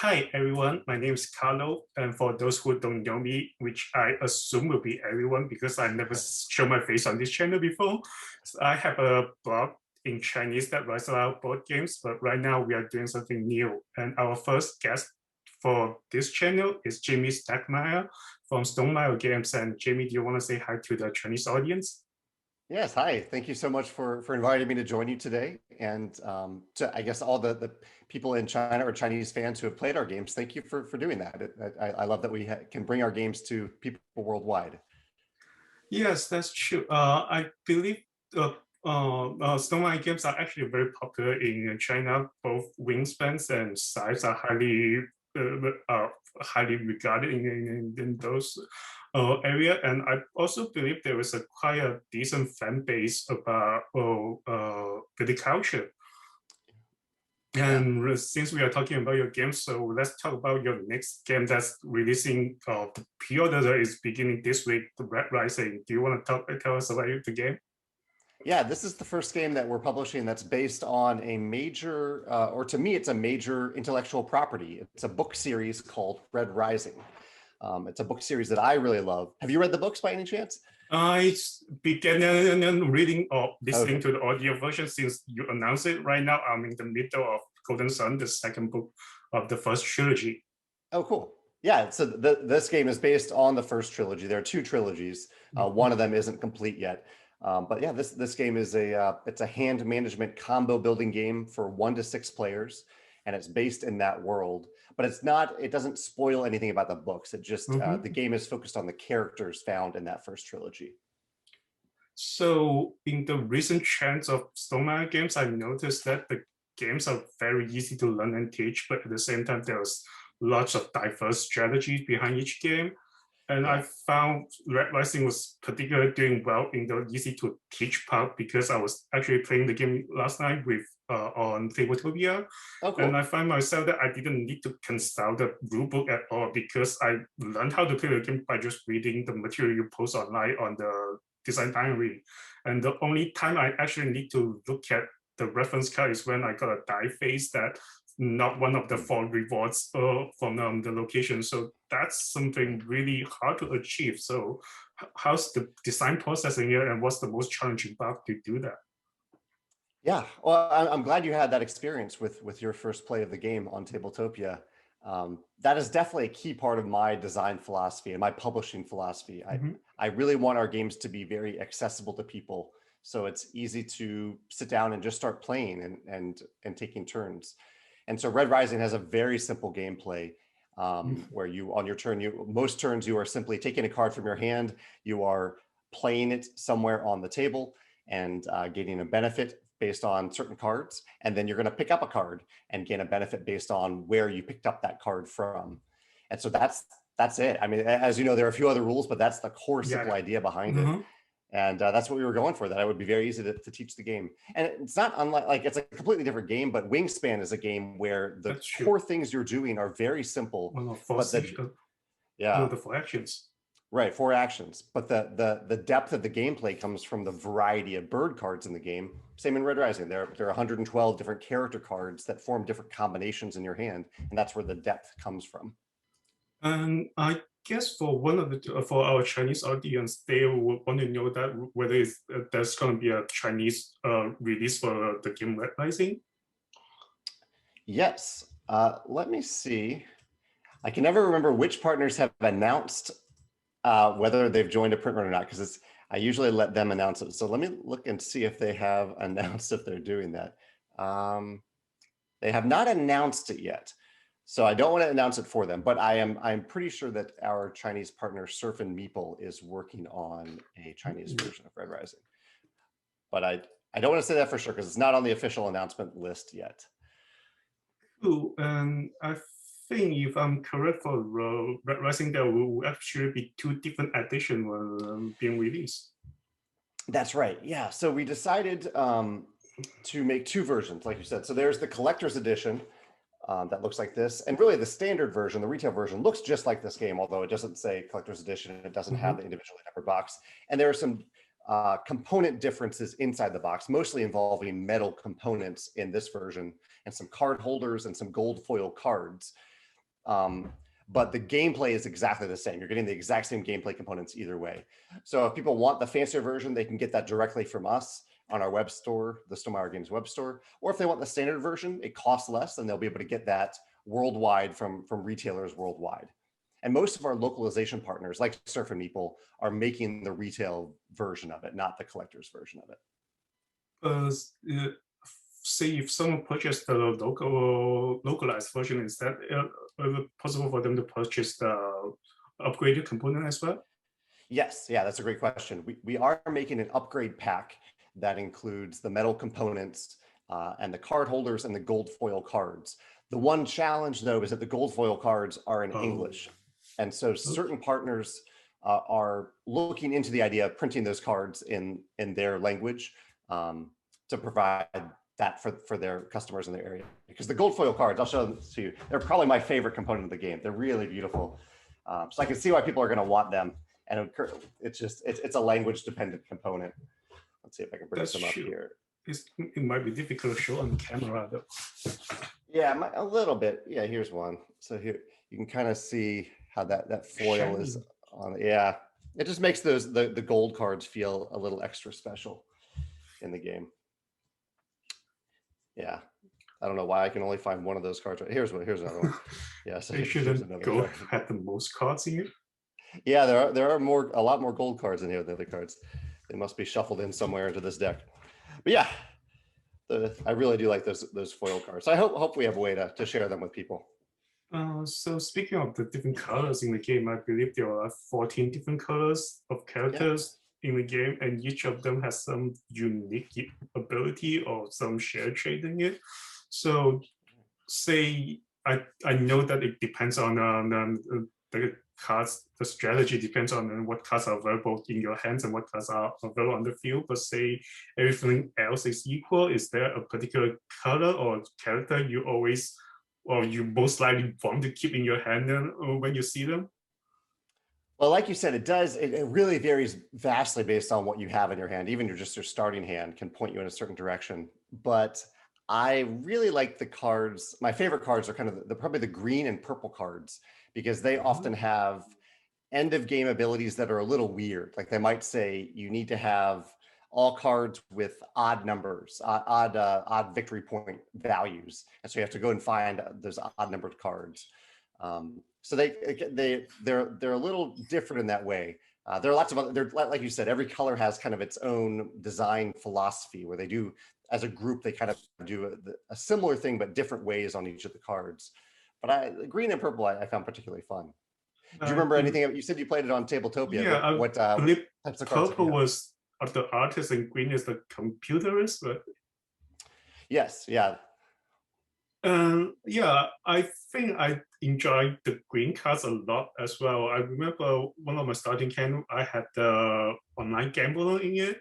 Hi everyone, my name is Carlo, and for those who don't know me, which I assume will be everyone because I never shown my face on this channel before, so I have a blog in Chinese that writes about board games, but right now we are doing something new. And our first guest for this channel is Jamey Stegmaier from Stonemaier Games. And Jamey, do you want to say hi to the Chinese audience? Yes, hi. Thank you so much for inviting me to join you today. And to, I guess, all the people in China or Chinese fans who have played our games, thank you for doing that. I love that we can bring our games to people worldwide. Yes, that's true. I believe Stonemaier games are actually very popular in China. Both wingspans and size are highly regarded in those area. And I also believe there is quite a decent fan base about viticulture. And since we are talking about your game, so let's talk about your next game that's releasing. The pre-order is beginning this week, the Red Rising. Do you want to tell us about the game? Yeah, this is the first game that we're publishing that's based on a major, or to me, it's a major intellectual property. It's a book series called Red Rising. It's a book series that I really love. Have you read the books by any chance? I began reading or listening to the audio version since you announced it. Right now, I'm in the middle of Golden Sun, the second book of the first trilogy. Oh, cool. Yeah, so this game is based on the first trilogy. There are two trilogies. One of them isn't complete yet. But yeah, this game is it's a hand management combo building game for 1 to 6 players, and it's based in that world. But it doesn't spoil anything about the books. It just the game is focused on the characters found in that first trilogy. So in the recent trends of Stonemaier games, I noticed that the games are very easy to learn and teach, but at the same time, there's lots of diverse strategies behind each game. And I found Red Rising was particularly doing well in the easy to teach part because I was actually playing the game last night with on Tabletopia. Oh, cool. And I find myself that I didn't need to consult the rulebook at all because I learned how to play the game by just reading the material you post online on the design diary. And the only time I actually need to look at the reference card is when I got a die face that not one of the 4 rewards from the location. So that's something really hard to achieve. So how's the design process in here and what's the most challenging part to do that? Yeah, well, I'm glad you had that experience with your first play of the game on Tabletopia. That is definitely a key part of my design philosophy and my publishing philosophy. I really want our games to be very accessible to people, so it's easy to sit down and just start playing and taking turns. And so Red Rising has a very simple gameplay where you, on your turn, most turns you are simply taking a card from your hand, you are playing it somewhere on the table and getting a benefit based on certain cards, and then you're going to pick up a card and gain a benefit based on where you picked up that card from. And so that's it. I mean, as you know, there are a few other rules, but that's the core simple idea behind it. And that's what we were going for, that it would be very easy to teach the game. And it's not unlike, it's a completely different game, but Wingspan is a game where the core things you're doing are very simple. The 4 actions. Right, 4 actions. But the depth of the gameplay comes from the variety of bird cards in the game. Same in Red Rising. There are 112 different character cards that form different combinations in your hand, and that's where the depth comes from. And I guess for our Chinese audience, they would want to know that whether there's going to be a Chinese release for the game Red Rising. Yes. Let me see. I can never remember which partners have announced whether they've joined a print run or not, because I usually let them announce it. So let me look and see if they have announced if they're doing that. They have not announced it yet, so I don't want to announce it for them. But I'm pretty sure that our Chinese partner Surf and Meeple is working on a Chinese version of Red Rising. But I don't want to say that for sure because it's not on the official announcement list yet. Cool. And I think if I'm correct for Red Rising, there will actually be 2 different editions being released. That's right. Yeah. So we decided to make 2 versions, like you said. So there's the collector's edition that looks like this, and really the standard version, the retail version, looks just like this game, although it doesn't say collector's edition. It doesn't have the individually numbered box, and there are some component differences inside the box, mostly involving metal components in this version, and some card holders and some gold foil cards. but the gameplay is exactly the same. You're getting the exact same gameplay components either way. So if people want the fancier version, they can get that directly from us on our web store, the Stonemaier Games web store. Or if they want the standard version, it costs less, and they'll be able to get that worldwide from retailers worldwide. And most of our localization partners, like Surf and Meeple, are making the retail version of it, not the collector's version of it. Say if someone purchased the localized version, is that possible for them to purchase the upgraded component as well? Yes, yeah, that's a great question. We are making an upgrade pack that includes the metal components and the card holders and the gold foil cards. The one challenge, though, is that the gold foil cards are in English. And so certain partners are looking into the idea of printing those cards in their language to provide that for their customers in their area. Because the gold foil cards, I'll show them to you, they're probably my favorite component of the game. They're really beautiful. So I can see why people are going to want them. And it's a language dependent component. Let's see if I can bring some up here. It might be difficult to show on camera though. Yeah, a little bit. Yeah, here's one. So here you can kind of see how that foil is on. Yeah, it just makes the gold cards feel a little extra special in the game. Yeah, I don't know why I can only find one of those cards. Here's another one. Yeah, so here's another card. Had the most cards in it. Yeah, there are a lot more gold cards in here than the other cards. They must be shuffled in somewhere into this deck. But yeah, I really do like those foil cards. So I hope we have a way to share them with people. So speaking of the different colors in the game, I believe there are 14 different colors of characters in the game, and each of them has some unique ability or some shared trait in it. So say I know that it depends on the cards, the strategy depends on what cards are available in your hands and what cards are available on the field. But say everything else is equal, is there a particular color or character you always, or you most likely want to keep in your hand when you see them? Well, like you said, it really varies vastly based on what you have in your hand. Even your starting hand can point you in a certain direction. But I really like the cards. My favorite cards are kind of probably the green and purple cards, because they often have end of game abilities that are a little weird. Like they might say you need to have all cards with odd numbers, odd victory point values, and so you have to go and find those odd numbered cards. So they're a little different in that way. There are lots of other, like you said, every color has kind of its own design philosophy where they do, as a group, they kind of do a similar thing, but different ways on each of the cards. But green and purple, I found particularly fun. Do you remember anything? You said you played it on Tabletopia. Yeah, what believe types of cards purple was of the artist and green is the computerist, but yes, yeah. Yeah, I think I enjoyed the green cards a lot as well. I remember one of my starting camp, I had the online gambler in it.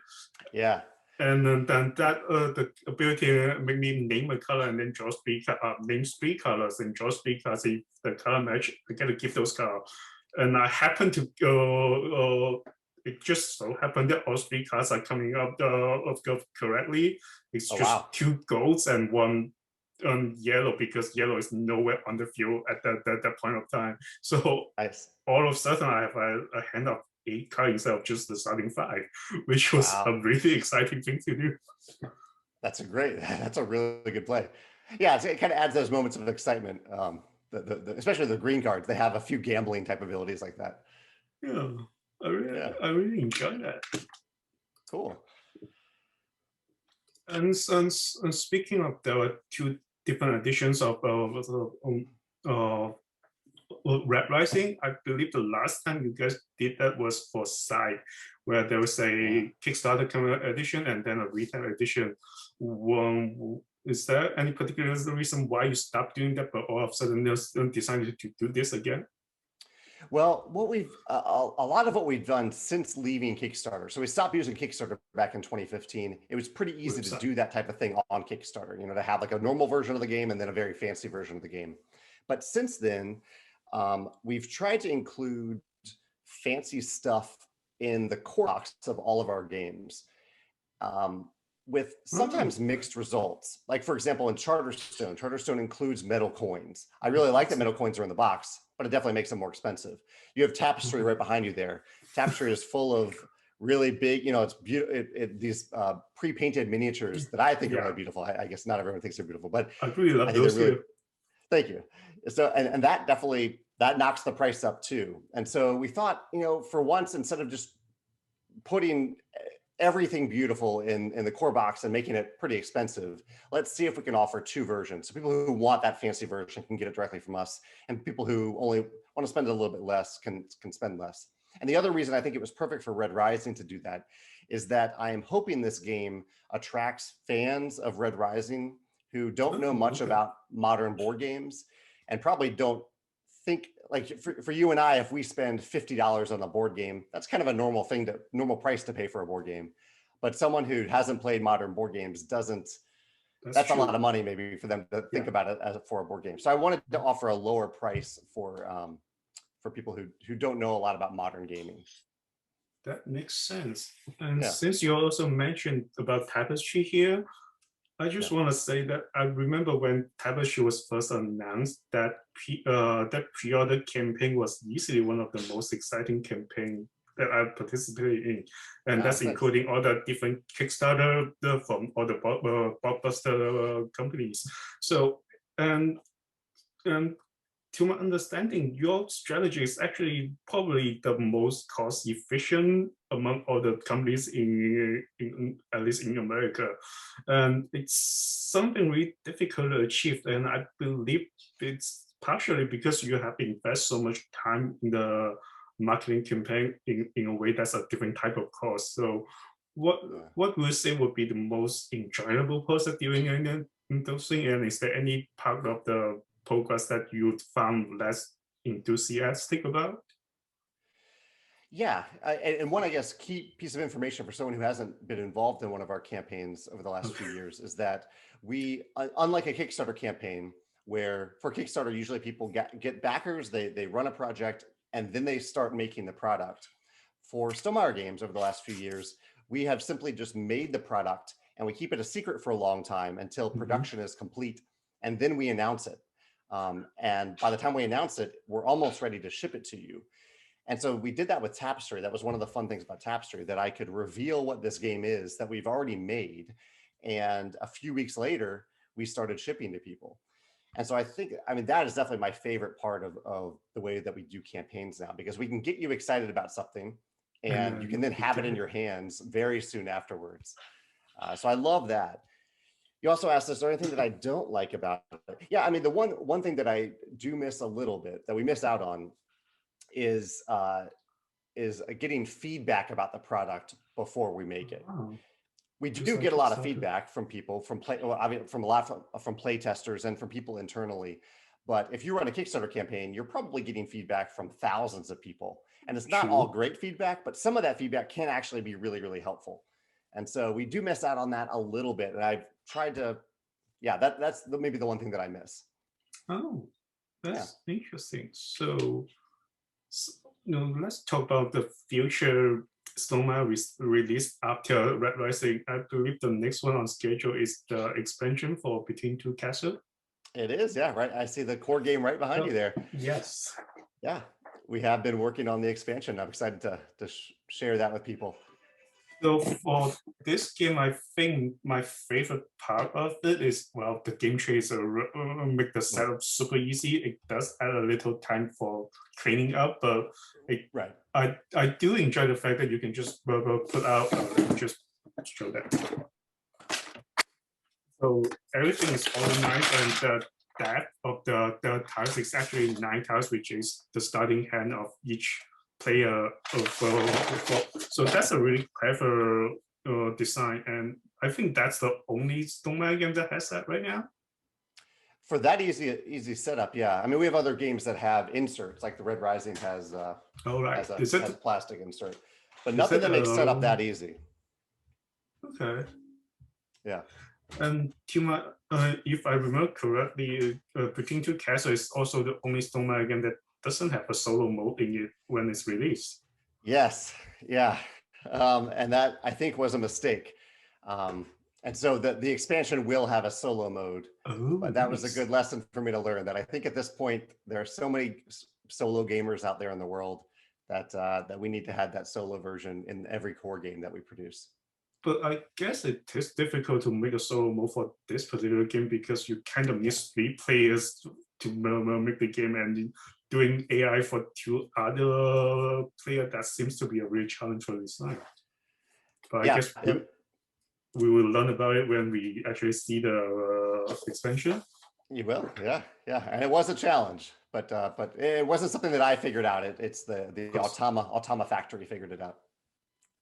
Yeah. And then that the ability made me name a color and then draw name 3 colors and draw 3 cards. If the color match, I get to give those cards. And I happen to go. It just so happened that all 3 cards are coming up correctly. It's just 2 golds and 1 yellow, because yellow is nowhere on the field at that point of time. So nice. All of a sudden I have a hand of 8 cards instead of just the starting 5, which was a really exciting thing to do. That's a really good play. Yeah, it kind of adds those moments of excitement. Especially the green cards, they have a few gambling type abilities like that. Yeah, I really enjoy that. Cool. And speaking of, there were 2 different editions of Red Rising. I believe the last time you guys did that was for Side, where there was a Kickstarter edition and then a retail edition. Is there any particular reason why you stopped doing that, but all of a sudden decided to do this again? Well, what we've a lot of what we've done since leaving Kickstarter. So we stopped using Kickstarter back in 2015. It was pretty easy to do that type of thing on Kickstarter, to have like a normal version of the game and then a very fancy version of the game. But since then, we've tried to include fancy stuff in the core box of all of our games. with sometimes mixed results. Like for example, in Charterstone includes metal coins. I really like that metal coins are in the box, but it definitely makes them more expensive. You have Tapestry right behind you there. Tapestry is full of really big, it's beautiful. These pre-painted miniatures that I think are really beautiful. I guess not everyone thinks they're beautiful, but I really love those too. Thank you. So, and that definitely, that knocks the price up too. And so we thought, for once, instead of just putting everything beautiful in the core box and making it pretty expensive, let's see if we can offer two versions. So people who want that fancy version can get it directly from us, and people who only want to spend a little bit less can spend less. And the other reason I think it was perfect for Red Rising to do that is that I am hoping this game attracts fans of Red Rising who don't know much about modern board games and probably don't think, like for you and I, if we spend $50 on a board game, that's kind of a normal price to pay for a board game. But someone who hasn't played modern board games doesn't, that's a lot of money maybe for them to think about it as for a board game. So I wanted to offer a lower price for people who don't know a lot about modern gaming. That makes sense. And since you also mentioned about Tapestry here, I just want to say that I remember when Tapestry was first announced, that pre-order campaign was easily one of the most exciting campaigns that I participated in. And that's including all the different Kickstarter from all the blockbuster companies. So, and to my understanding, your strategy is actually probably the most cost efficient among all the companies in at least in America. And it's something really difficult to achieve. And I believe it's partially because you have invested so much time in the marketing campaign in a way that's a different type of cost. So what would you say would be the most enjoyable process during those things? And is there any part of the progress that you found less enthusiastic about? Yeah, and one, I guess, key piece of information for someone who hasn't been involved in one of our campaigns over the last few years is that we, unlike a Kickstarter campaign, where for Kickstarter, usually people get backers, they run a project, and then they start making the product. For Stonemaier Games over the last few years, we have simply just made the product, and we keep it a secret for a long time until production is complete, and then we announce it. And by the time we announce it, we're almost ready to ship it to you. And so we did that with Tapestry. That was one of the fun things about Tapestry, that I could reveal what this game is that we've already made. And a few weeks later, we started shipping to people. And so I mean, that is definitely my favorite part of the way that we do campaigns now, because we can get you excited about something and you can then have it in your hands very soon afterwards. So I love that. You also asked, is there anything that I don't like about it? Yeah, I mean, the one thing that I do miss a little bit, that we miss out on, is getting feedback about the product before we make it. We do get a lot of feedback from people, from play testers and from people internally. But if you run a Kickstarter campaign, you're probably getting feedback from thousands of people. And it's not all great feedback, but some of that feedback can actually be really, really helpful. And so we do miss out on that a little bit. And I've tried to, that's maybe the one thing that I miss. Oh, that's interesting. So, let's talk about the future Stonemaier release after Red Rising. I believe the next one on schedule is the expansion for Between Two Castles. It is, yeah, right. I see the core game right behind you there. Yes. Yeah, we have been working on the expansion. I'm excited to share that with people. So for this game, I think my favorite part of it is, well, the game trays make the setup super easy. It does add a little time for cleaning up, but I do enjoy the fact that you can just put out, just show that. So everything is organized, and the depth of the tiles is actually 9 tiles, which is the starting hand of each player. So that's a really clever design, and I think that's the only Stonemaier game that has that right now. For that easy setup, yeah. I mean, we have other games that have inserts, like the Red Rising has a plastic insert, but nothing that makes setup that easy. Okay. Yeah. And if I remember correctly, Between Two Castles is also the only Stonemaier game that doesn't have a solo mode in it when it's released. Yes, yeah. And that, I think, was a mistake. And so the expansion will have a solo mode. Oh, but that was a good lesson for me to learn, that I think at this point, there are so many solo gamers out there in the world that that we need to have that solo version in every core game that we produce. But I guess it is difficult to make a solo mode for this particular game because you kind of need 3 players to make the game, and doing AI for 2 other players, that seems to be a real challenge for design. But I guess we will learn about it when we actually see the expansion. You will, yeah, and it was a challenge, but it wasn't something that I figured out. It's the Automa factory figured it out.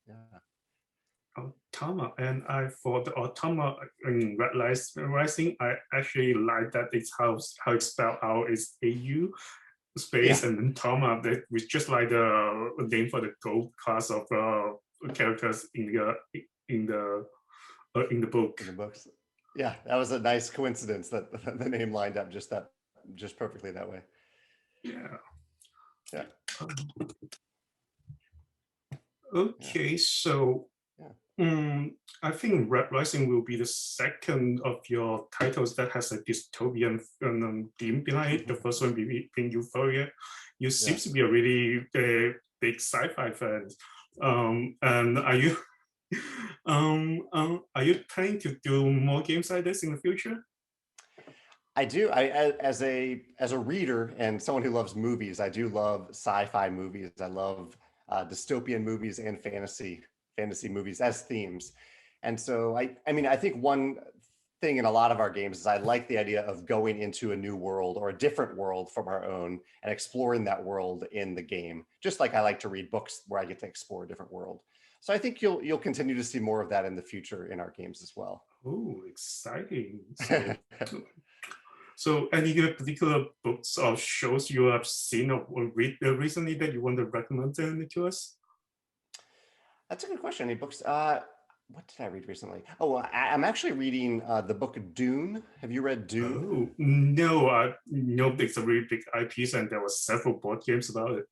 Yeah. Automa, and for the Automa in Red Rising, I actually like that it's how it's spelled out is AU space and then Tama, that was just like the name for the gold class of characters in the book. In the books. Yeah, that was a nice coincidence that the name lined up just perfectly that way. Yeah. Okay, so I think Red Rising will be the second of your titles that has a dystopian theme behind it. The first one being Euphoria. You seem to be a really big sci-fi fan. And are you planning to do more games like this in the future? I do. As a reader and someone who loves movies, I do love sci-fi movies. I love dystopian movies and fantasy movies as themes. And so I mean, I think one thing in a lot of our games is I like the idea of going into a new world or a different world from our own and exploring that world in the game, just like I like to read books where I get to explore a different world. So I think you'll continue to see more of that in the future in our games as well. Oh, exciting. So any particular books or shows you have seen or read recently that you want to recommend to us? That's a good question. Any books? What did I read recently? Oh, I'm actually reading the book Dune. Have you read Dune? Oh, no, it's a really big IP, and there were several board games about it.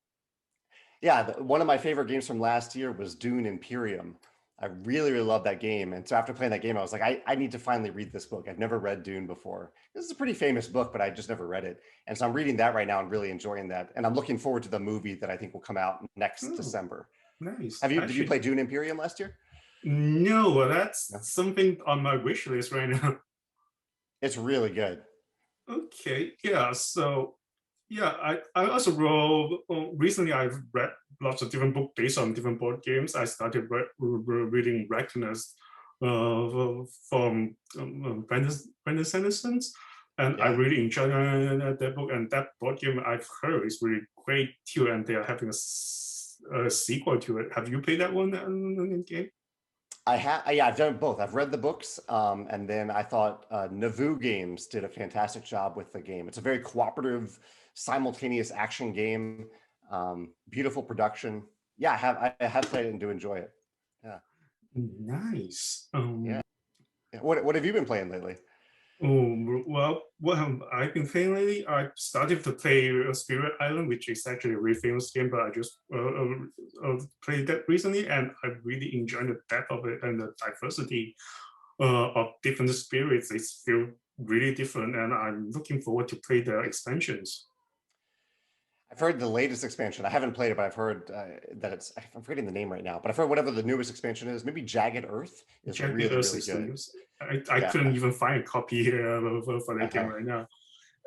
Yeah, one of my favorite games from last year was Dune Imperium. I really, really love that game. And so after playing that game, I was like, I need to finally read this book. I've never read Dune before. This is a pretty famous book, but I just never read it. And so I'm reading that right now and really enjoying that. And I'm looking forward to the movie that I think will come out next December. Nice. Did you play Dune Imperium last year? No, that's something on my wish list right now. It's really good. Okay, yeah. So yeah, I also wrote recently. I've read lots of different books based on different board games. I started reading Reckoners from Brandon Sanderson, and I really enjoyed that book. And that board game I've heard is really great too. And they are having a sequel to it. Have you played that one game? I have, yeah, I've done both. I've read the books, and then I thought Nauvoo Games did a fantastic job with the game. It's a very cooperative, simultaneous action game, beautiful production. Yeah, I have played it and do enjoy it. Yeah. Nice. Yeah. What have you been playing lately? Oh, well, what have I been playing lately? I started to play Spirit Island, which is actually a really famous game, but I just played that recently, and I really enjoyed the depth of it and the diversity of different spirits. It feels really different, and I'm looking forward to play the expansions. I've heard the latest expansion. I haven't played it, but I've heard that it's, I'm forgetting the name right now, but I've heard whatever the newest expansion is, maybe Jagged Earth is really good. I couldn't even find a copy here for that game right now.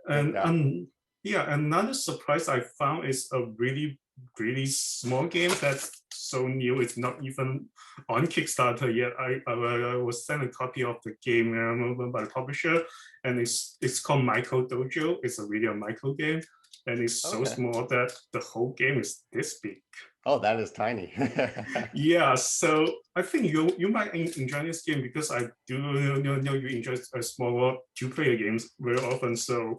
And yeah, another surprise I found is a really, really small game that's so new. It's not even on Kickstarter yet. I was sent a copy of the game by the publisher, and it's called Micro Dojo. It's a really micro game. And it's so small that the whole game is this big. Oh, that is tiny. Yeah, so I think you might enjoy this game because I do know you enjoy smaller two-player games very often. So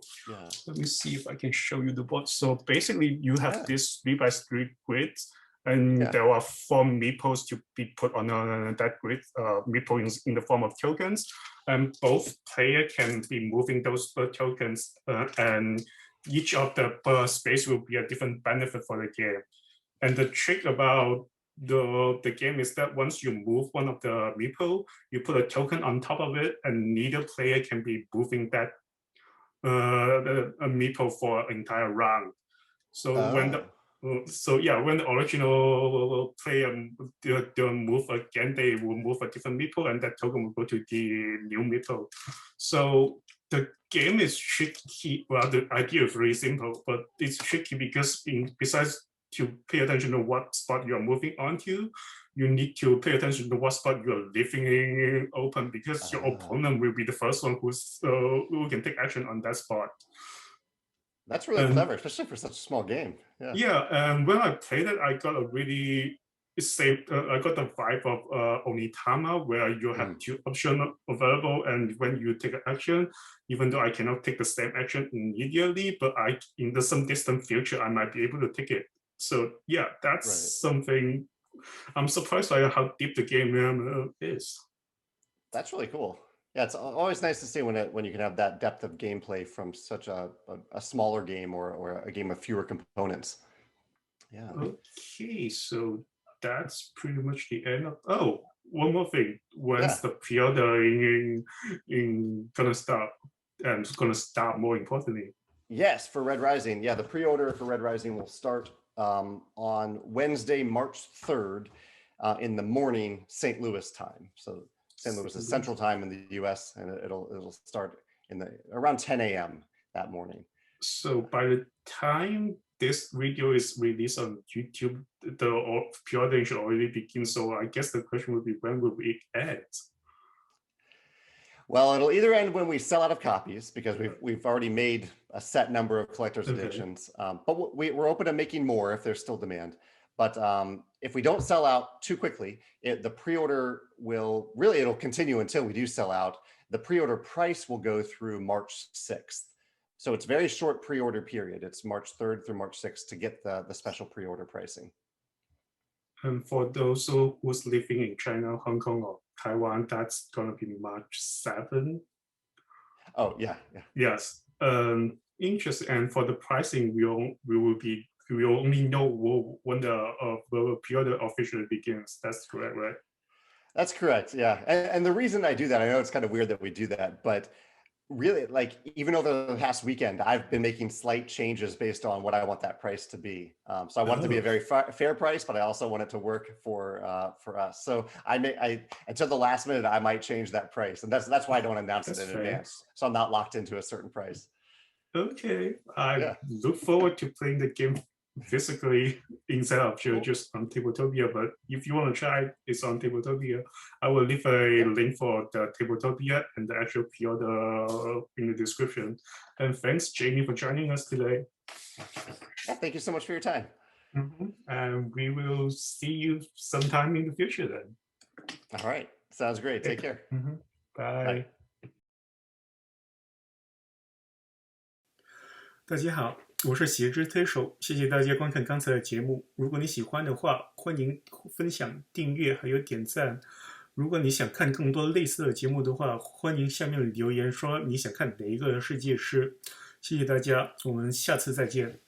let me see if I can show you the board. So basically, you have this 3x3 grids, and there are 4 meeples to be put on that grid. Meeple in the form of tokens, and both players can be moving those tokens and each of the space will be a different benefit for the game. And the trick about the game is that once you move one of the meeple, you put a token on top of it, and neither player can be moving that a meeple for an entire round. So when the original player they'll move again, they will move a different meeple, and that token will go to the new meeple. So the game is tricky. Well, the idea is very simple, but it's tricky because besides to pay attention to what spot you're moving onto, you need to pay attention to what spot you're leaving open, because your opponent will be the first one who can take action on that spot. That's really clever, especially for such a small game. Yeah, and when I played it, I got a really I got the vibe of Onitama, where you have two options available, and when you take an action, even though I cannot take the same action immediately, but in some distant future, I might be able to take it. So yeah, that's something. I'm surprised by how deep the game is. That's really cool. Yeah, it's always nice to see when you can have that depth of gameplay from such a smaller game or a game of fewer components. Yeah. Okay, so that's pretty much the end of. Oh, one more thing. When's the pre-order gonna start? And it's gonna start, more importantly. Yes, for Red Rising. Yeah, the pre-order for Red Rising will start on Wednesday, March 3rd in the morning, St. Louis time. So St. Louis is Central Time in the US, and it'll start around 10 a.m. that morning. So by the time this video is released on YouTube, the pre-ordering should already begin. So I guess the question would be, when will it end? Well, it'll either end when we sell out of copies, because we've already made a set number of collector's editions, but we're open to making more if there's still demand. But if we don't sell out too quickly, the pre-order it'll continue until we do sell out. The pre-order price will go through March 6th. So it's a very short pre-order period. It's March 3rd through March 6th to get the special pre-order pricing. And for those who's living in China, Hong Kong, or Taiwan, that's gonna be March 7th. Oh yeah. Yes. Interesting. And for the pricing, we will only know when the pre-order officially begins. That's correct, right? That's correct. Yeah. And the reason I do that, I know it's kind of weird that we do that, but really, like, even over the past weekend, I've been making slight changes based on what I want that price to be. So I want it to be a very fair price, but I also want it to work for us. So until the last minute, I might change that price, and that's why I don't announce it in advance. So I'm not locked into a certain price. Okay, I look forward to playing the game physically instead of just on Tabletopia. But if you want to try, it's on Tabletopia. I will leave a link for the Tabletopia and the actual pre-order in the description. And thanks, Jamey, for joining us today. Thank you so much for your time. And we will see you sometime in the future then. All right, sounds great. Take care. Bye. 大家好，我是邪之推手，谢谢大家观看刚才的节目。如果你喜欢的话，欢迎分享、订阅还有点赞。如果你想看更多类似的节目的话，欢迎下面留言说你想看哪一个世界师。谢谢大家，我们下次再见。